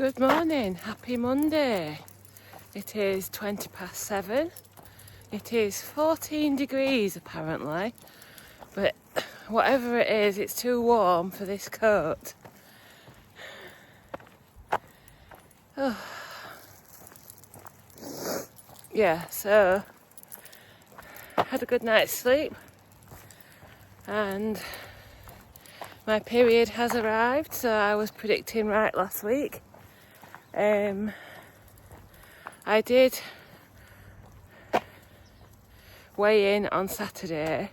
Good morning, happy Monday. It is 7:20. It is 14 degrees apparently, but whatever it is, it's too warm for this coat. Oh. Yeah, so had a good night's sleep and my period has arrived, so I was predicting right last week. I did weigh in on Saturday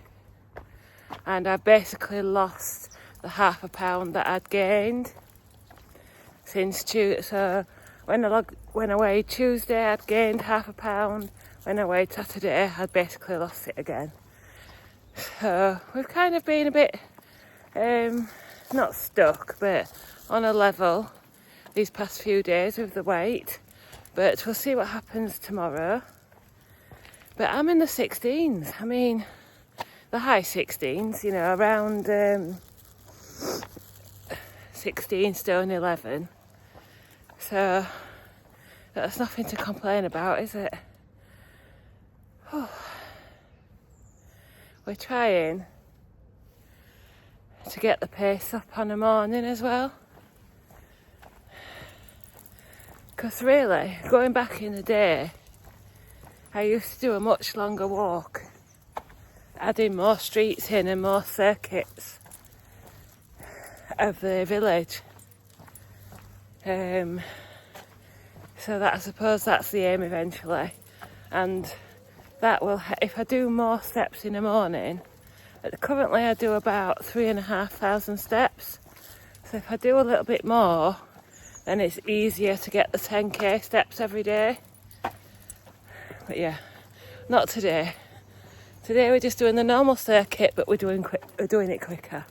and I basically lost the half a pound that I'd gained since Tuesday. So when I weighed Tuesday, I'd gained half a pound. When I weighed Saturday, I'd basically lost it again. So we've kind of been a bit not stuck, but on a level these past few days with the weight. But we'll see what happens tomorrow. But I'm in the 16s. I mean, the high 16s, you know, around 16 stone 11. So that's nothing to complain about, is it? We're trying to get the pace up on the morning as well. Because really, going back in the day, I used to do a much longer walk, adding more streets in and more circuits of the village. So that, I suppose that's the aim eventually. And that will, if I do more steps in the morning, currently I do about 3,500 steps. So if I do a little bit more, then it's easier to get the 10k steps every day. But yeah, not today. Today we're just doing the normal circuit, but we're doing it quicker.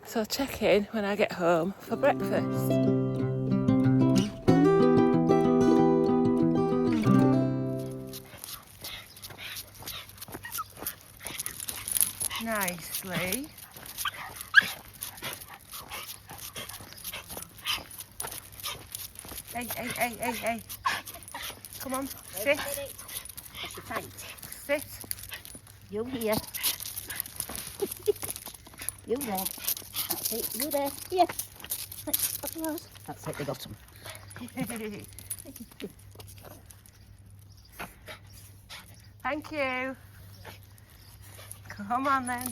So check in when I get home for breakfast. Nicely. Hey. Come on, sit. That's the tight. Sit. You here. You there. That's it. You there. Here. Up yours. That's it, they got them. Thank you. Come on then.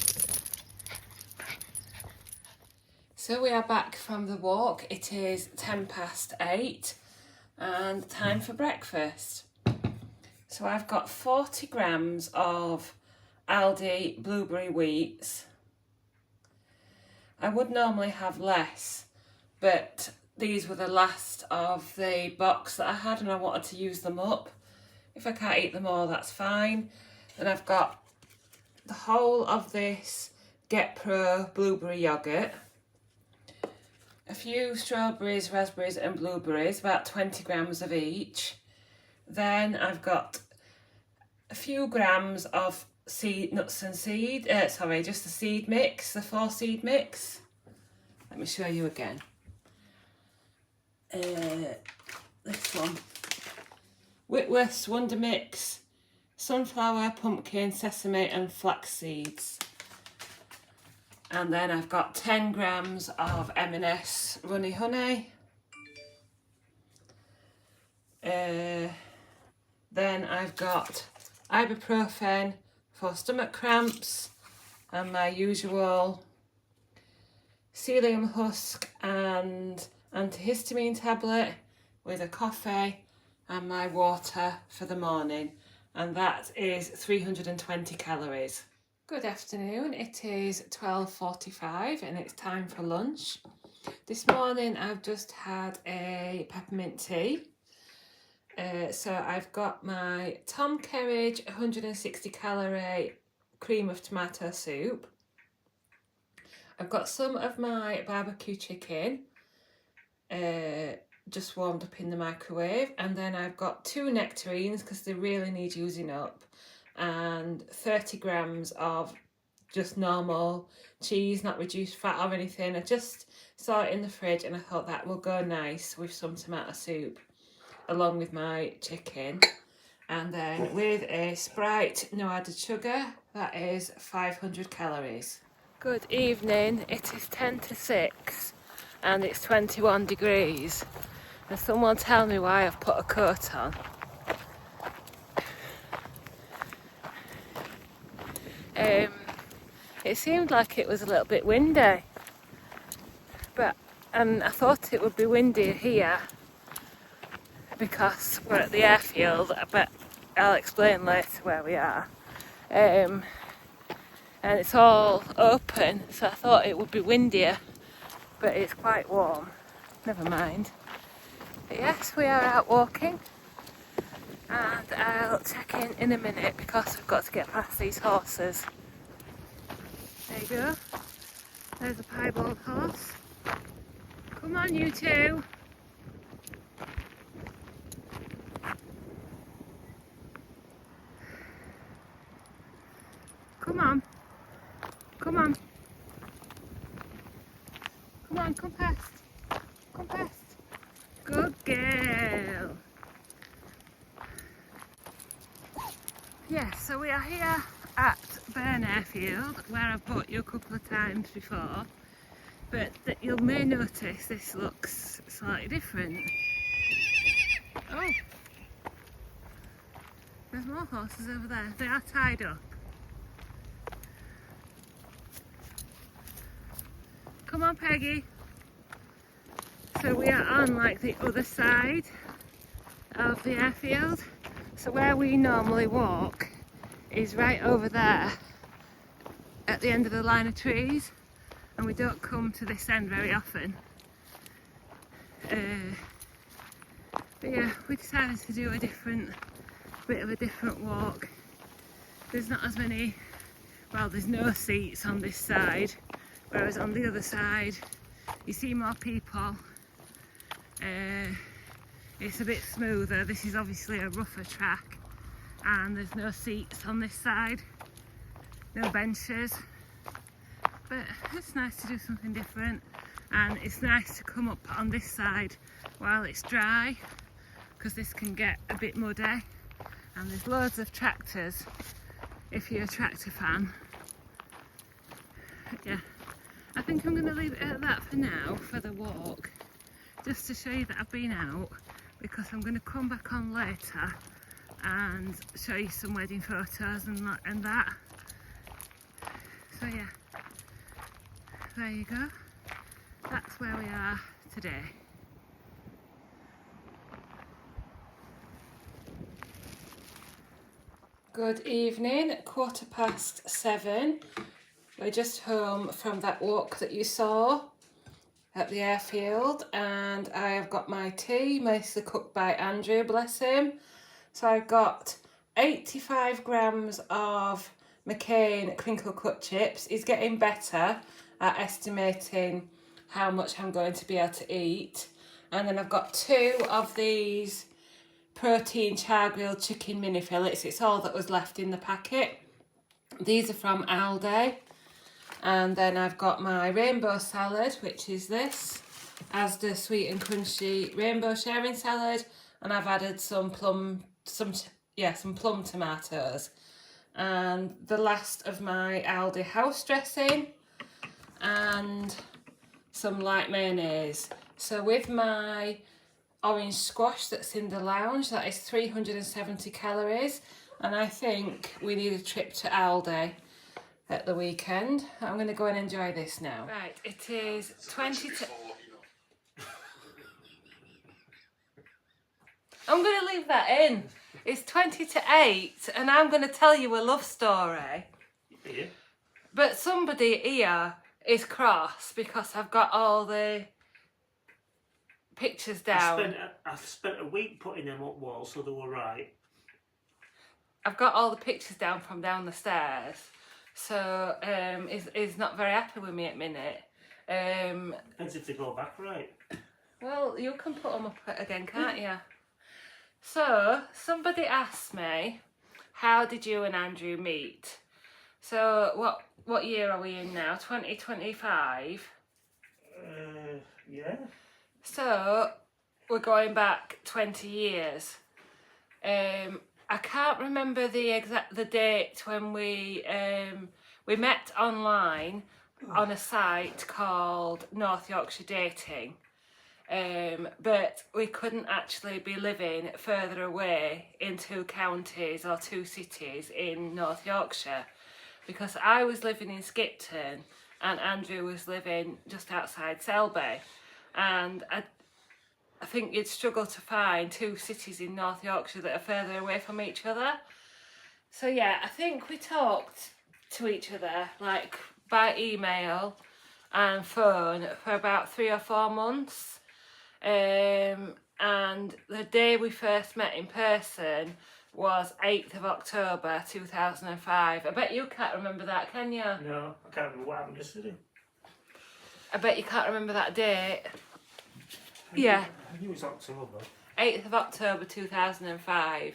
So we are back from the walk. It is 8:10 and time for breakfast. So I've got 40 grams of Aldi blueberry wheats. I would normally have less, but these were the last of the box that I had and I wanted to use them up. If I can't eat them all, that's fine. Then I've got the whole of this Get Pro blueberry yoghurt, a few strawberries, raspberries and blueberries, about 20 grams of each. Then I've got a few grams of nuts and seed, just the seed mix, the 4 seed mix. Let me show you again. This one. Whitworth's Wonder Mix, sunflower, pumpkin, sesame and flax seeds. And then I've got 10 grams of M&S Runny Honey. Then I've got ibuprofen for stomach cramps and my usual psyllium husk and antihistamine tablet with a coffee and my water for the morning. And that is 320 calories. Good afternoon, it is 12:45 and it's time for lunch. This morning I've just had a peppermint tea. So I've got my Tom Kerridge 160 calorie cream of tomato soup. I've got some of my barbecue chicken just warmed up in the microwave, and then I've got 2 nectarines because they really need using up, and 30 grams of just normal cheese, not reduced fat or anything. I just saw it in the fridge and I thought that will go nice with some tomato soup along with my chicken. And then with a Sprite, no added sugar, that is 500 calories. Good evening, it is 10 to 6 and it's 21 degrees. And someone tell me why I've put a coat on. It seemed like it was a little bit windy, and I thought it would be windier here because we're at the airfield, but I'll explain later where we are. And it's all open, so I thought it would be windier, but it's quite warm. Never mind. But yes, we are out walking, and I'll check in a minute because we've got to get past these horses. There you go. There's a piebald horse. Come on, you two. Come on. Come on. Come on, come past. Come past. Good girl. Yes, so we are here at Burn Airfield, where I've brought you a couple of times before, but you may notice this looks slightly different. Oh, there's more horses over there. They are tied up. Come on, Peggy. So we are on like the other side of the airfield. So where we normally walk is right over there at the end of the line of trees, and we don't come to this end very often. But yeah, we decided to do a bit of a different walk. There's not as many, well, there's no seats on this side, whereas on the other side you see more people. It's a bit smoother. This is obviously a rougher track, and there's no seats on this side, no benches, but it's nice to do something different, and it's nice to come up on this side while it's dry, because this can get a bit muddy, and there's loads of tractors if you're a tractor fan. But yeah, I think I'm going to leave it at that for now for the walk, just to show you that I've been out, because I'm going to come back on later and show you some wedding photos and that. So yeah, there you go. That's where we are today. Good evening, 7:15. We're just home from that walk that you saw at the airfield, and I have got my tea, mostly cooked by Andrew, bless him. So I've got 85 grams of McCain crinkle cut chips. He's getting better at estimating how much I'm going to be able to eat. And then I've got 2 of these protein char grilled chicken mini fillets. It's all that was left in the packet. These are from Aldi. And then I've got my rainbow salad, which is this Asda sweet and crunchy rainbow sharing salad, and I've added some plum tomatoes, and the last of my Aldi house dressing, and some light mayonnaise. So with my orange squash that's in the lounge, that is 370 calories, and I think we need a trip to Aldi at the weekend. I'm going to go and enjoy this now. Right, it is 20 to... I'm going to leave that in. It's 20 to 8 and I'm going to tell you a love story. Yeah. But somebody here is cross because I've got all the pictures down. I've spent a week putting them up walls so they were right. I've got all the pictures down from down the stairs. So is not very happy with me at minute. Depends if they go back right. Well, you can put them up again, can't you? So somebody asked me, how did you and Andrew meet? So what year are we in now? 2025. Yeah. So we're going back 20 years. I can't remember the date when we met online on a site called North Yorkshire Dating. But we couldn't actually be living further away in 2 counties or 2 cities in North Yorkshire, because I was living in Skipton and Andrew was living just outside Selby, and I think you'd struggle to find 2 cities in North Yorkshire that are further away from each other. So yeah, I think we talked to each other like by email and phone for about 3 or 4 months. And the day we first met in person was 8th of October 2005. I bet you can't remember that, can you? No, I can't remember what happened yesterday. I bet you can't remember that date. I knew it was October. 8th of October 2005.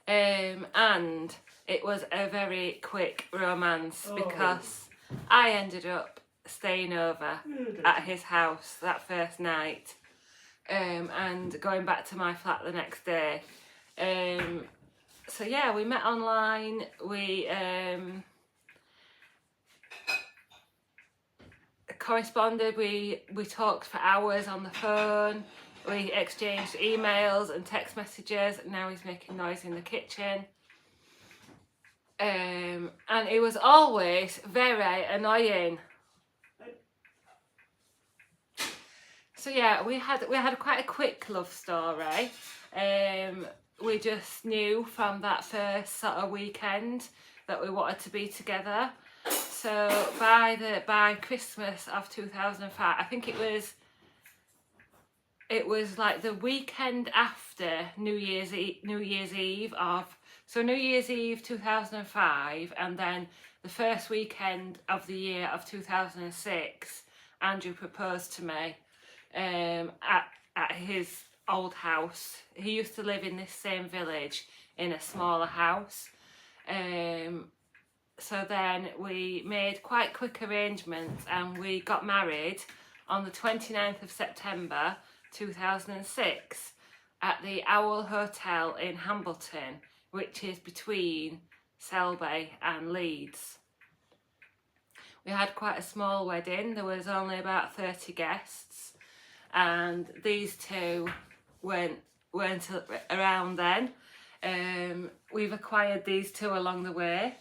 And it was a very quick romance because I ended up staying over at his house that first night, and going back to my flat the next day. So yeah, we met online. We corresponded. We talked for hours on the phone. We exchanged emails and text messages. Now he's making noise in the kitchen. And it was always very annoying. So yeah, we had quite a quick love story. We just knew from that first sort of weekend that we wanted to be together. So by Christmas of 2005, I think it was like the weekend after New Year's Eve of, so New Year's Eve 2005, and then the first weekend of the year of 2006, Andrew proposed to me at his old house. He used to live in this same village in a smaller house. So then we made quite quick arrangements and we got married on the 29th of September 2006 at the Owl Hotel in Hambleton, which is between Selby and Leeds. We had quite a small wedding. There was only about 30 guests, and these two weren't around then. We've acquired these two along the way.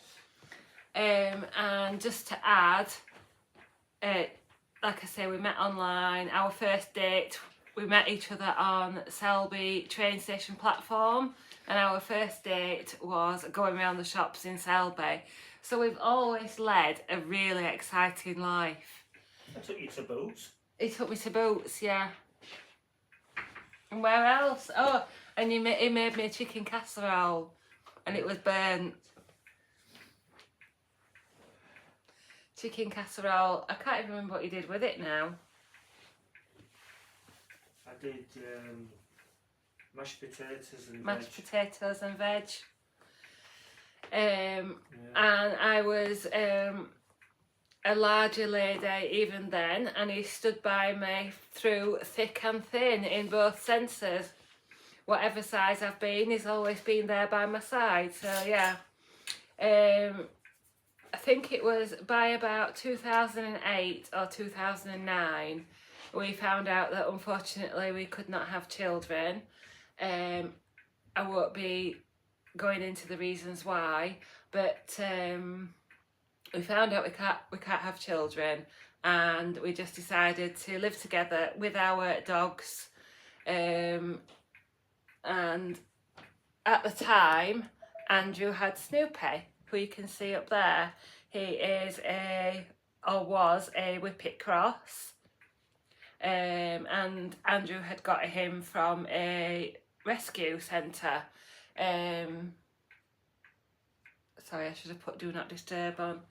And just to add, like I say, we met online. Our first date, we met each other on Selby train station platform, and our first date was going around the shops in Selby. So we've always led a really exciting life. I took you to Boots. He took me to Boots, yeah. And where else? Oh, and he made me a chicken casserole, and it was burnt. Chicken casserole. I can't even remember what you did with it now. I did mashed potatoes and veg. And I was a larger lady even then, and he stood by me through thick and thin in both senses. Whatever size I've been, he's always been there by my side. So yeah, I think it was by about 2008 or 2009 we found out that unfortunately we could not have children. I won't be going into the reasons why, but we found out we can't have children, and we just decided to live together with our dogs. And at the time, Andrew had Snoopy, who you can see up there. He is was a Whippet Cross, and Andrew had got him from a rescue centre. Sorry, I should have put Do Not Disturb on.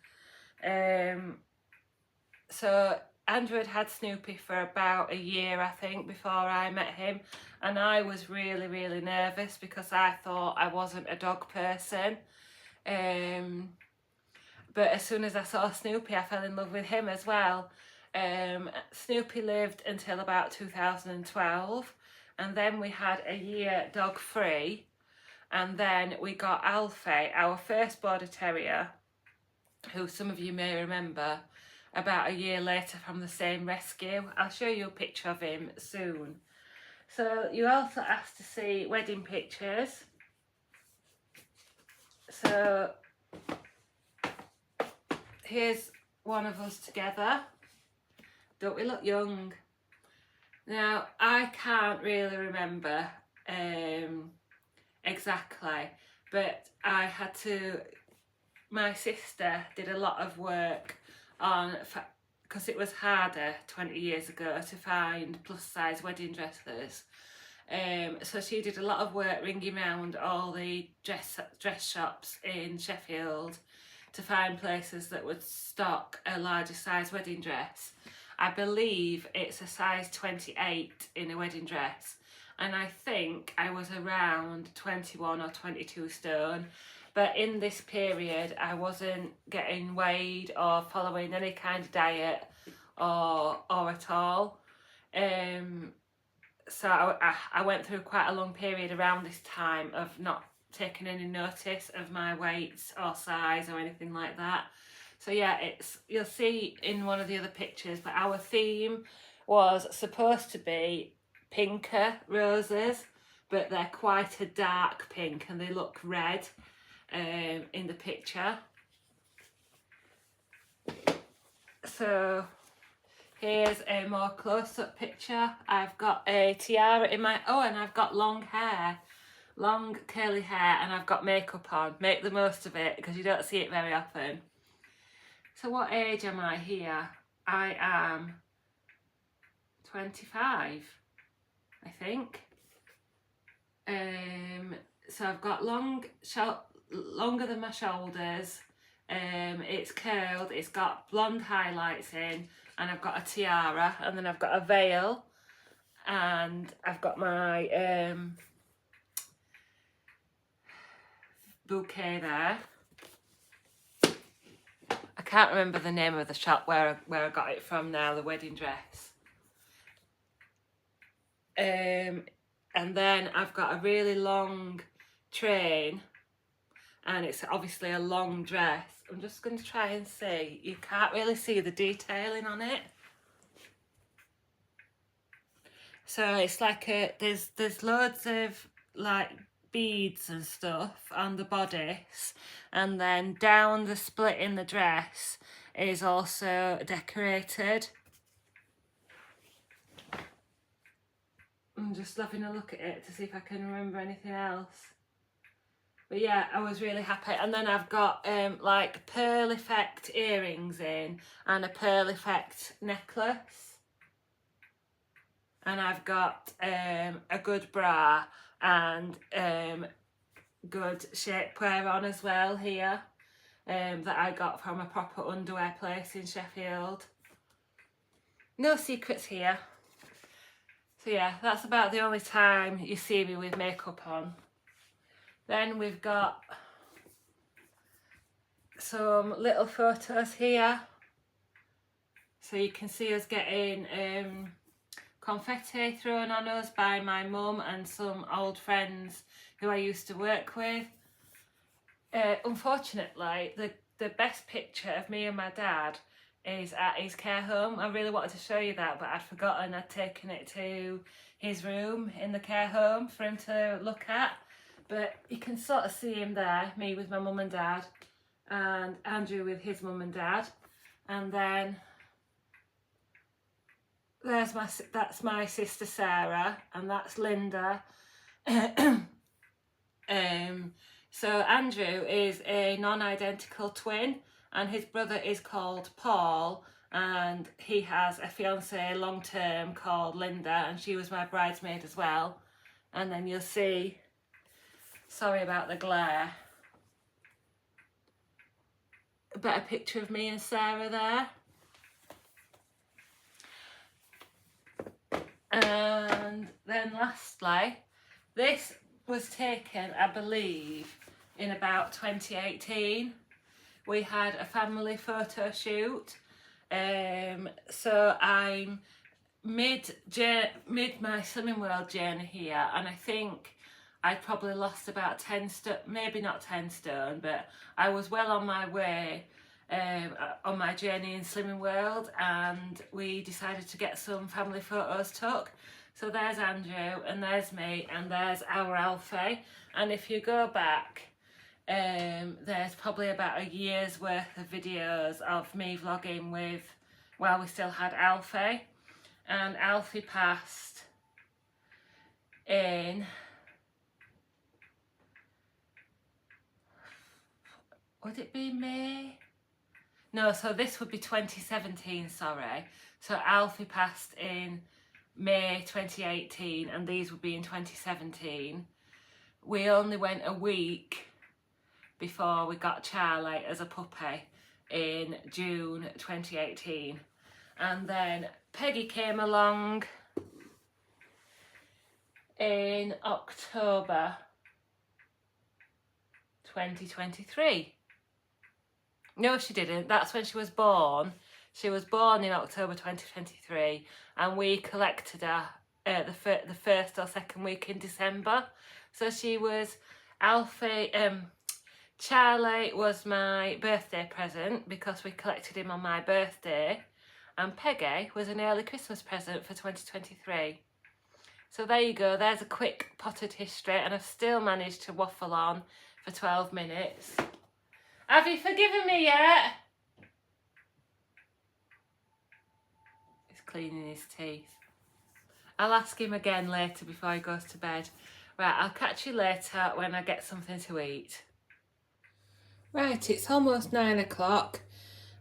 So Andrew had Snoopy for about a year, I think, before I met him, and I was really, really nervous because I thought I wasn't a dog person. But as soon as I saw Snoopy, I fell in love with him as well. Snoopy lived until about 2012, and then we had a year dog free, and then we got Alfie, our first border terrier, who some of you may remember, about a year later from the same rescue. I'll show you a picture of him soon. So you also asked to see wedding pictures. So here's one of us together. Don't we look young? Now, I can't really remember exactly, but I had to, my sister did a lot of work on, because it was harder 20 years ago to find plus size wedding dresses. So she did a lot of work ringing around all the dress shops in Sheffield to find places that would stock a larger size wedding dress. I believe it's a size 28 in a wedding dress, and I think I was around 21 or 22 stone. But in this period, I wasn't getting weighed or following any kind of diet or at all. So I went through quite a long period around this time of not taking any notice of my weights or size or anything like that. So yeah, you'll see in one of the other pictures, but our theme was supposed to be pinker roses, but they're quite a dark pink and they look red in the picture. So here's a more close-up picture. I've got a tiara in my, and I've got long hair, long curly hair, and I've got makeup on. Make the most of it because you don't see it very often. So what age am I here? I am 25, I think. So I've got longer than my shoulders. It's curled, it's got blonde highlights in, and I've got a tiara, and then I've got a veil, and I've got my bouquet there. I can't remember the name of the shop where I got it from now, the wedding dress. And then I've got a really long train, and it's obviously a long dress. I'm just going to try and see. You can't really see the detailing on it. So it's like there's loads of like beads and stuff on the bodice, and then down the split in the dress is also decorated. I'm just having a look at it to see if I can remember anything else. But yeah, I was really happy. And then I've got like pearl effect earrings in and a pearl effect necklace. And I've got a good bra and good shapewear on as well here that I got from a proper underwear place in Sheffield. No secrets here. So yeah, that's about the only time you see me with makeup on. Then we've got some little photos here. So you can see us getting confetti thrown on us by my mum and some old friends who I used to work with. Unfortunately, the best picture of me and my dad is at his care home. I really wanted to show you that, but I'd forgotten I'd taken it to his room in the care home for him to look at. But you can sort of see him there, me with my mum and dad, and Andrew with his mum and dad. And then that's my sister Sarah, and that's Linda. So Andrew is a non-identical twin, and his brother is called Paul, and he has a fiancée long-term called Linda, and she was my bridesmaid as well. And then you'll see, sorry about the glare, a better picture of me and Sarah there. And then lastly, this was taken, I believe, in about 2018. We had a family photo shoot. So I'm mid my Slimming World journey here, and I think I probably lost about 10 stone, maybe not 10 stone, but I was well on my way on my journey in Slimming World, and we decided to get some family photos took. So there's Andrew, and there's me, and there's our Alfie. And if you go back, there's probably about a year's worth of videos of me vlogging with, while we still had Alfie. And Alfie passed in, would it be May? No, so this would be 2017, sorry. So Alfie passed in May 2018, and these would be in 2017. We only went a week before we got Charlie as a puppy in June 2018. And then Peggy came along in October 2023. No, she didn't. That's when she was born. She was born in October 2023, and we collected her the first or second week in December. So she was Alfie. Charlie was my birthday present because we collected him on my birthday, and Peggy was an early Christmas present for 2023. So there you go. There's a quick potted history, and I've still managed to waffle on for 12 minutes. Have you forgiven me yet? He's cleaning his teeth. I'll ask him again later before he goes to bed. Right, I'll catch you later when I get something to eat. Right, it's almost 9 o'clock,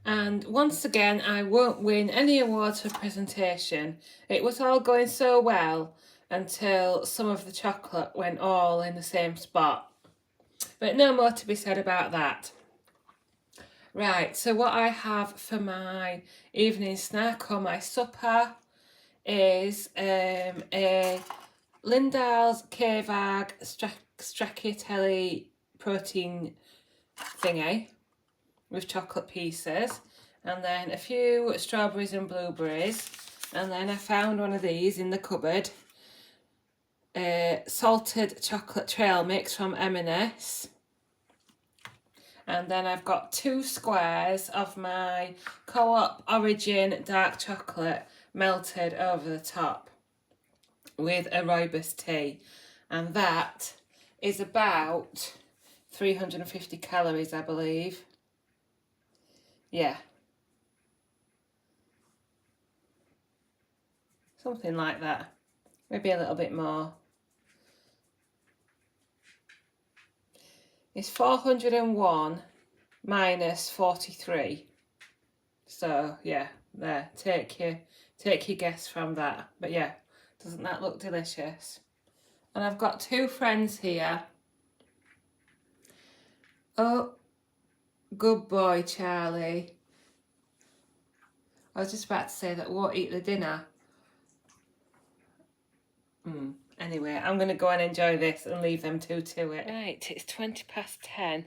and once again I won't win any awards for presentation. It was all going so well until some of the chocolate went all in the same spot. But no more to be said about that. Right, so what I have for my evening snack or my supper is a Lindal's K-Vag stracciatelli protein thingy with chocolate pieces, and then a few strawberries and blueberries, and then I found one of these in the cupboard, salted chocolate trail mix from M&S. And then I've got 2 squares of my Co-op Origin dark chocolate melted over the top with a rooibos tea. And that is about 350 calories, I believe. Yeah. Something like that. Maybe a little bit more. It's 401 minus 43. So yeah, there. Take your guess from that. But yeah, doesn't that look delicious? And I've got 2 friends here. Oh, good boy, Charlie. I was just about to say that won't eat the dinner. Anyway, I'm going to go and enjoy this and leave them 2 to it. Right, it's 20 past 10.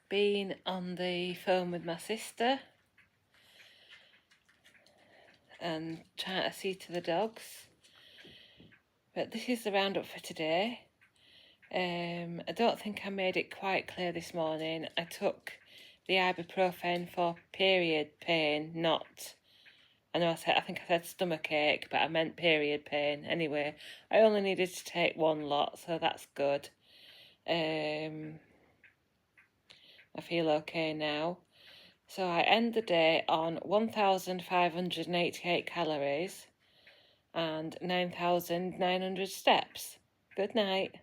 Been on the phone with my sister and trying to see to the dogs. But this is the roundup for today. I don't think I made it quite clear this morning. I took the ibuprofen for period pain, not... I think I said stomach ache, but I meant period pain. Anyway, I only needed to take 1 lot, so that's good. I feel okay now. So I end the day on 1,588 calories and 9,900 steps. Good night.